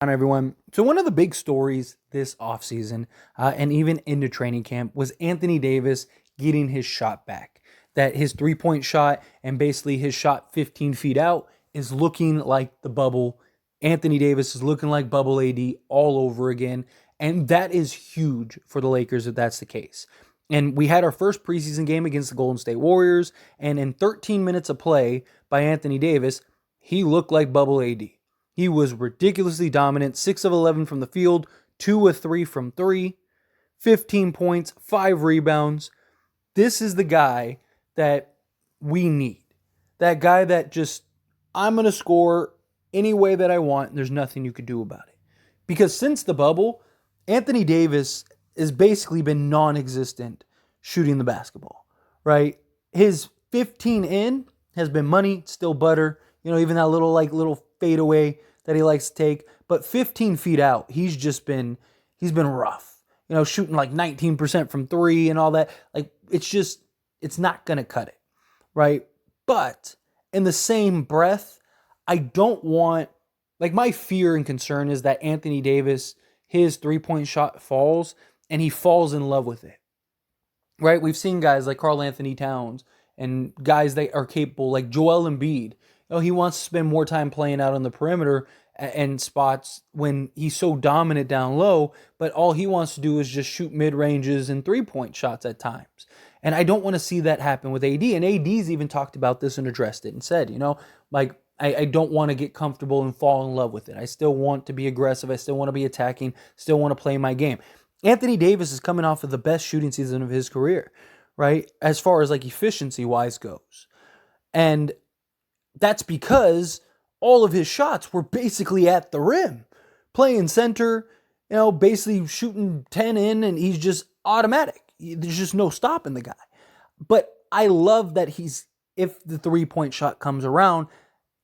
On everyone. So one of the big stories this offseason and even into training camp was Anthony Davis getting his shot back. That his three-point shot and basically his shot 15 feet out is looking like the bubble. Anthony Davis is looking like bubble AD all over again. And that is huge for the Lakers if that's the case. And we had our first preseason game against the Golden State Warriors. And in 13 minutes of play by Anthony Davis, he looked like bubble AD. He was ridiculously dominant, 6 of 11 from the field, 2 of 3 from 3, 15 points, 5 rebounds. This is the guy that we need. That guy that just, I'm going to score any way that I want, and there's nothing you could do about it. Because since the bubble, Anthony Davis has basically been non-existent shooting the basketball, right? His 15 in has been money, still butter. Even that little fadeaway that he likes to take. But 15 feet out, he's been rough. Shooting like 19% from 3 and all that. Like, it's not going to cut it, right? But in the same breath, I don't want, my fear and concern is that Anthony Davis, his three-point shot falls, and he falls in love with it, right? We've seen guys like Karl Anthony Towns and guys that are capable, like Joel Embiid. He wants to spend more time playing out on the perimeter and spots when he's so dominant down low, but all he wants to do is just shoot mid-ranges and three-point shots at times. And I don't want to see that happen with AD. And AD's even talked about this and addressed it and said, I don't want to get comfortable and fall in love with it. I still want to be aggressive. I still want to be attacking, still want to play my game. Anthony Davis is coming off of the best shooting season of his career, right? As far as efficiency-wise goes. And that's because all of his shots were basically at the rim. Playing center, basically shooting 10 in, and he's just automatic. There's just no stopping the guy. But I love that if the three-point shot comes around,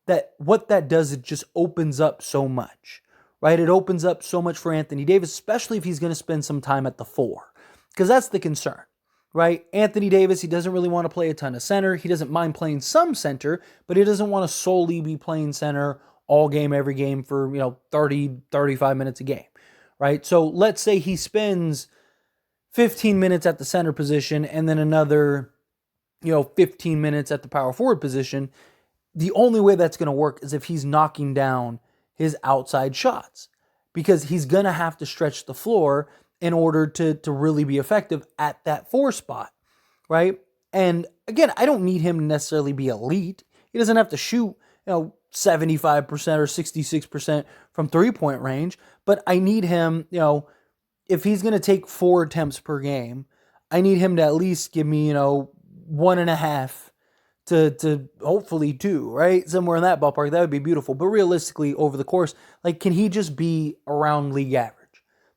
that what that does, it just opens up so much, right? It opens up so much for Anthony Davis, especially if he's going to spend some time at the 4. Because that's the concern. Right? Anthony Davis, he doesn't really want to play a ton of center. He doesn't mind playing some center, but he doesn't want to solely be playing center all game, every game for, 30, 35 minutes a game. Right? So let's say he spends 15 minutes at the center position and then another, 15 minutes at the power forward position. The only way that's going to work is if he's knocking down his outside shots, because he's going to have to stretch the floor in order to really be effective at that 4 spot, right? And again, I don't need him to necessarily be elite. He doesn't have to shoot, 75% or 66% from three-point range, but I need him, if he's going to take 4 attempts per game, I need him to at least give me, 1.5 to hopefully 2, right? Somewhere in that ballpark. That would be beautiful. But realistically, over the course, can he just be around league average?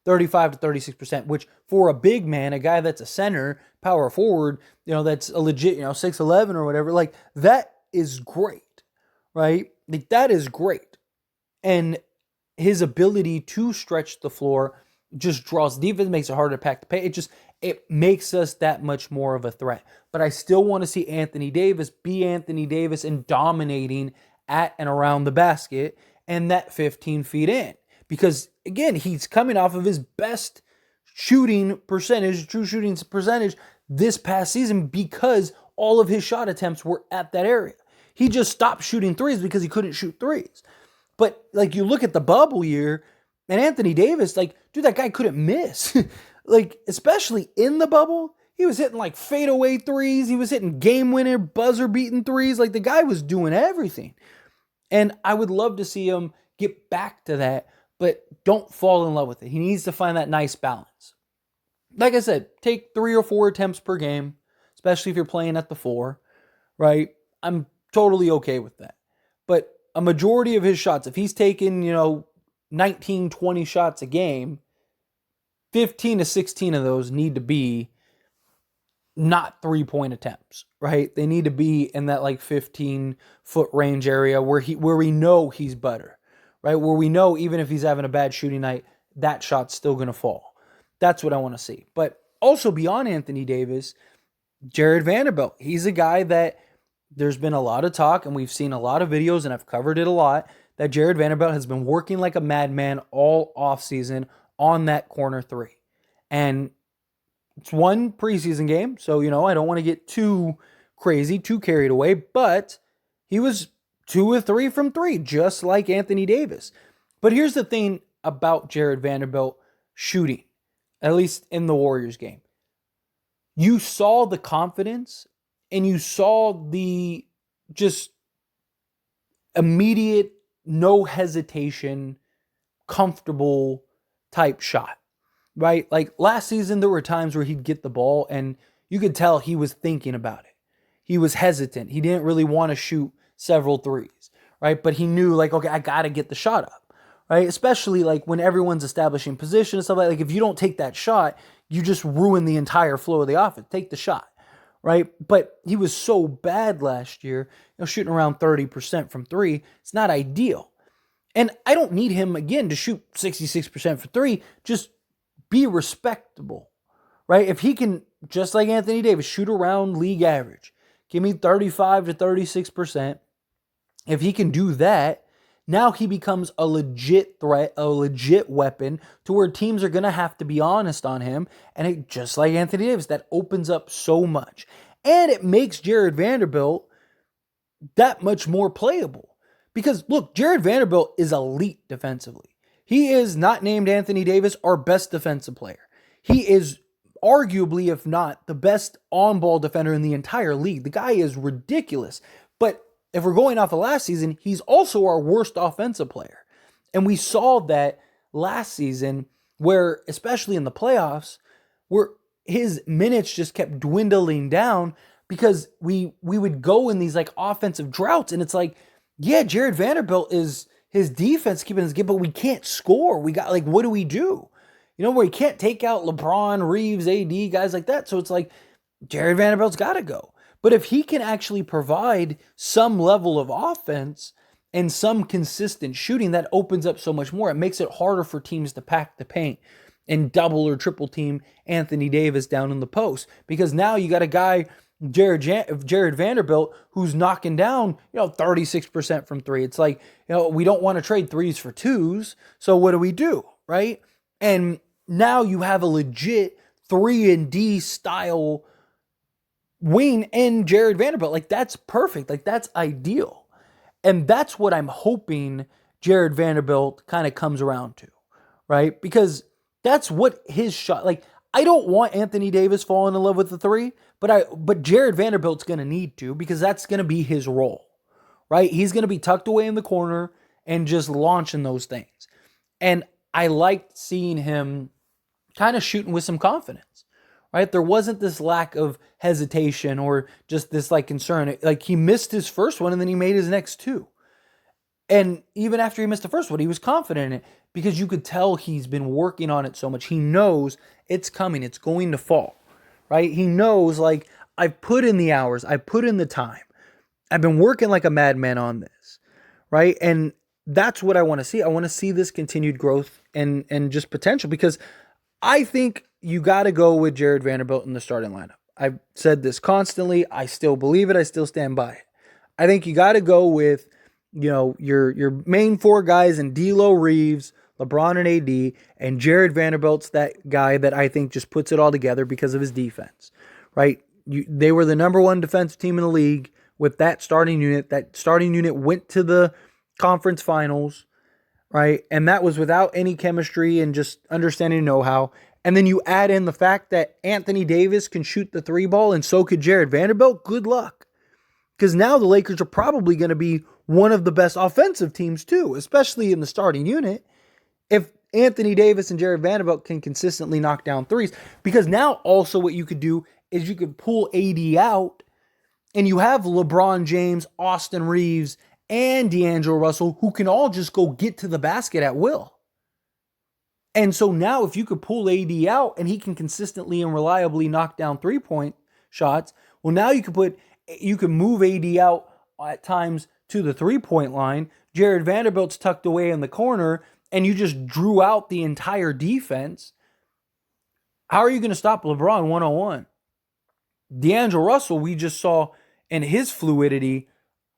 35 to 36%, which for a big man, a guy that's a center, power forward, that's a legit, 6'11" or whatever, that is great, right? That is great. And his ability to stretch the floor just draws defense, makes it harder to pack the paint. It makes us that much more of a threat. But I still want to see Anthony Davis be Anthony Davis and dominating at and around the basket and that 15 feet in. Because, again, he's coming off of his best shooting percentage, true shooting percentage this past season because all of his shot attempts were at that area. He just stopped shooting threes because he couldn't shoot threes. But, you look at the bubble year, and Anthony Davis, dude, that guy couldn't miss. Especially in the bubble, he was hitting, fadeaway threes. He was hitting game-winner, buzzer-beating threes. The guy was doing everything. And I would love to see him get back to that, but don't fall in love with it. He needs to find that nice balance. Like I said, take 3 or 4 attempts per game, especially if you're playing at the 4, right? I'm totally okay with that. But a majority of his shots, if he's taking, 19, 20 shots a game, 15 to 16 of those need to be not 3-point attempts, right? They need to be in that 15-foot range area where we know he's butter. Right, where we know even if he's having a bad shooting night, that shot's still going to fall. That's what I want to see. But also beyond Anthony Davis, Jared Vanderbilt. He's a guy that there's been a lot of talk, and we've seen a lot of videos, and I've covered it a lot, that Jared Vanderbilt has been working like a madman all offseason on that corner three. And it's one preseason game, so, I don't want to get too crazy, too carried away, but he was 2 or 3 from 3, just like Anthony Davis. But here's the thing about Jared Vanderbilt shooting, at least in the Warriors game. You saw the confidence and you saw the just immediate, no hesitation, comfortable type shot, right? Like last season, there were times where he'd get the ball and you could tell he was thinking about it. He was hesitant. He didn't really want to shoot several threes, right? But he knew like, okay, I got to get the shot up, right? Especially like when everyone's establishing position and stuff like if you don't take that shot, you just ruin the entire flow of the offense. Take the shot, right? But he was so bad last year, shooting around 30% from 3. It's not ideal. And I don't need him again to shoot 66% for 3. Just be respectable, right? If he can, just like Anthony Davis, shoot around league average, give me 35 to 36%. If he can do that, now he becomes a legit threat, a legit weapon to where teams are going to have to be honest on him. And it, just like Anthony Davis, that opens up so much. And it makes Jared Vanderbilt that much more playable. Because look, Jared Vanderbilt is elite defensively. He is, not named Anthony Davis, our best defensive player. He is arguably, if not, the best on-ball defender in the entire league. The guy is ridiculous. But if we're going off of last season, he's also our worst offensive player. And we saw that last season where, especially in the playoffs, where his minutes just kept dwindling down because we would go in these like offensive droughts. And it's like, yeah, Jared Vanderbilt is his defense keeping us good, but we can't score. We got like, what do we do? Where he can't take out LeBron, Reeves, AD, guys like that. So it's like, Jared Vanderbilt's got to go. But if he can actually provide some level of offense and some consistent shooting, that opens up so much more. It makes it harder for teams to pack the paint and double or triple team Anthony Davis down in the post. Because now you got a guy, Jared Vanderbilt, who's knocking down, 36% from 3. It's like, we don't want to trade 3s for 2s. So what do? Right? And now you have a legit 3-and-D style wing in Jared Vanderbilt. Like, that's perfect. Like, that's ideal. And that's what I'm hoping Jared Vanderbilt kind of comes around to, right? Because that's what his shot, like, I don't want Anthony Davis falling in love with the 3, but Jared Vanderbilt's going to need to, because that's going to be his role, right? He's going to be tucked away in the corner and just launching those things. And I liked seeing him kind of shooting with some confidence, right? There wasn't this lack of hesitation or just this like concern. Like, he missed his first one and then he made his next 2. And even after he missed the first one, he was confident in it because you could tell he's been working on it so much. He knows it's coming. It's going to fall, right? He knows, like, I've put in the hours. I put in the time. I've been working like a madman on this, right? And that's what I want to see. I want to see this continued growth and just potential, because I think you got to go with Jared Vanderbilt in the starting lineup. I've said this constantly. I still believe it. I still stand by it. I think you got to go with, your main 4 guys in D'Lo, Reeves, LeBron, and AD, and Jared Vanderbilt's that guy that I think just puts it all together because of his defense, right? They were the number 1 defensive team in the league with that starting unit. That starting unit went to the conference finals, right? And that was without any chemistry and just understanding know-how. And then you add in the fact that Anthony Davis can shoot the 3 ball and so could Jared Vanderbilt. Good luck. Because now the Lakers are probably going to be one of the best offensive teams too, especially in the starting unit, if Anthony Davis and Jared Vanderbilt can consistently knock down 3s. Because now also what you could do is you could pull AD out and you have LeBron James, Austin Reeves, and D'Angelo Russell, who can all just go get to the basket at will. And so now if you could pull AD out and he can consistently and reliably knock down 3-point shots, well, now you can move AD out at times to the 3-point line. Jared Vanderbilt's tucked away in the corner and you just drew out the entire defense. How are you going to stop LeBron one-on-one? D'Angelo Russell, we just saw in his fluidity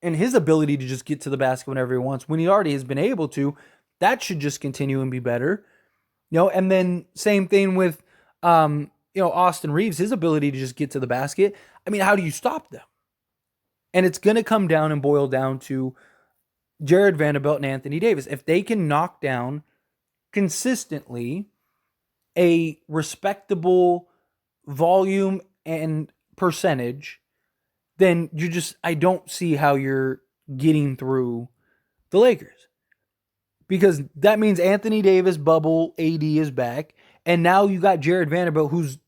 and his ability to just get to the basket whenever he wants, when he already has been able to, that should just continue and be better. And then same thing with, Austin Reeves, his ability to just get to the basket. I mean, how do you stop them? And it's going to come down and boil down to Jared Vanderbilt and Anthony Davis. If they can knock down consistently a respectable volume and percentage, then I don't see how you're getting through the Lakers. Because that means Anthony Davis, bubble, AD is back. And now you got Jared Vanderbilt, who's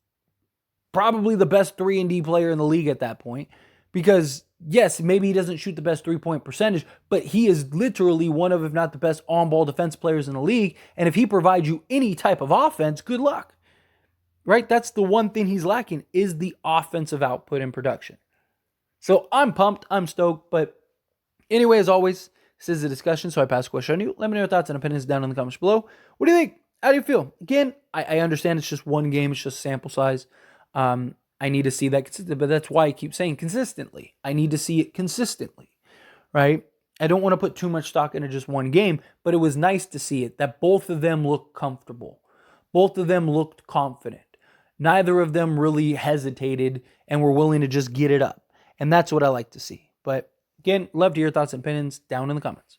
probably the best 3-and-D player in the league at that point. Because, yes, maybe he doesn't shoot the best three-point percentage, but he is literally one of, if not the best on-ball defense players in the league. And if he provides you any type of offense, good luck. Right? That's the one thing he's lacking, is the offensive output and production. So I'm pumped. I'm stoked. But anyway, as always, this is a discussion, so I pass the question on you. Let me know your thoughts and opinions down in the comments below. What do you think? How do you feel? Again, I understand it's just one game. It's just sample size. I need to see that consistent, but that's why I keep saying consistently. I need to see it consistently, right? I don't want to put too much stock into just one game, but it was nice to see it, that both of them looked comfortable. Both of them looked confident. Neither of them really hesitated and were willing to just get it up. And that's what I like to see. But again, love to hear your thoughts and opinions down in the comments.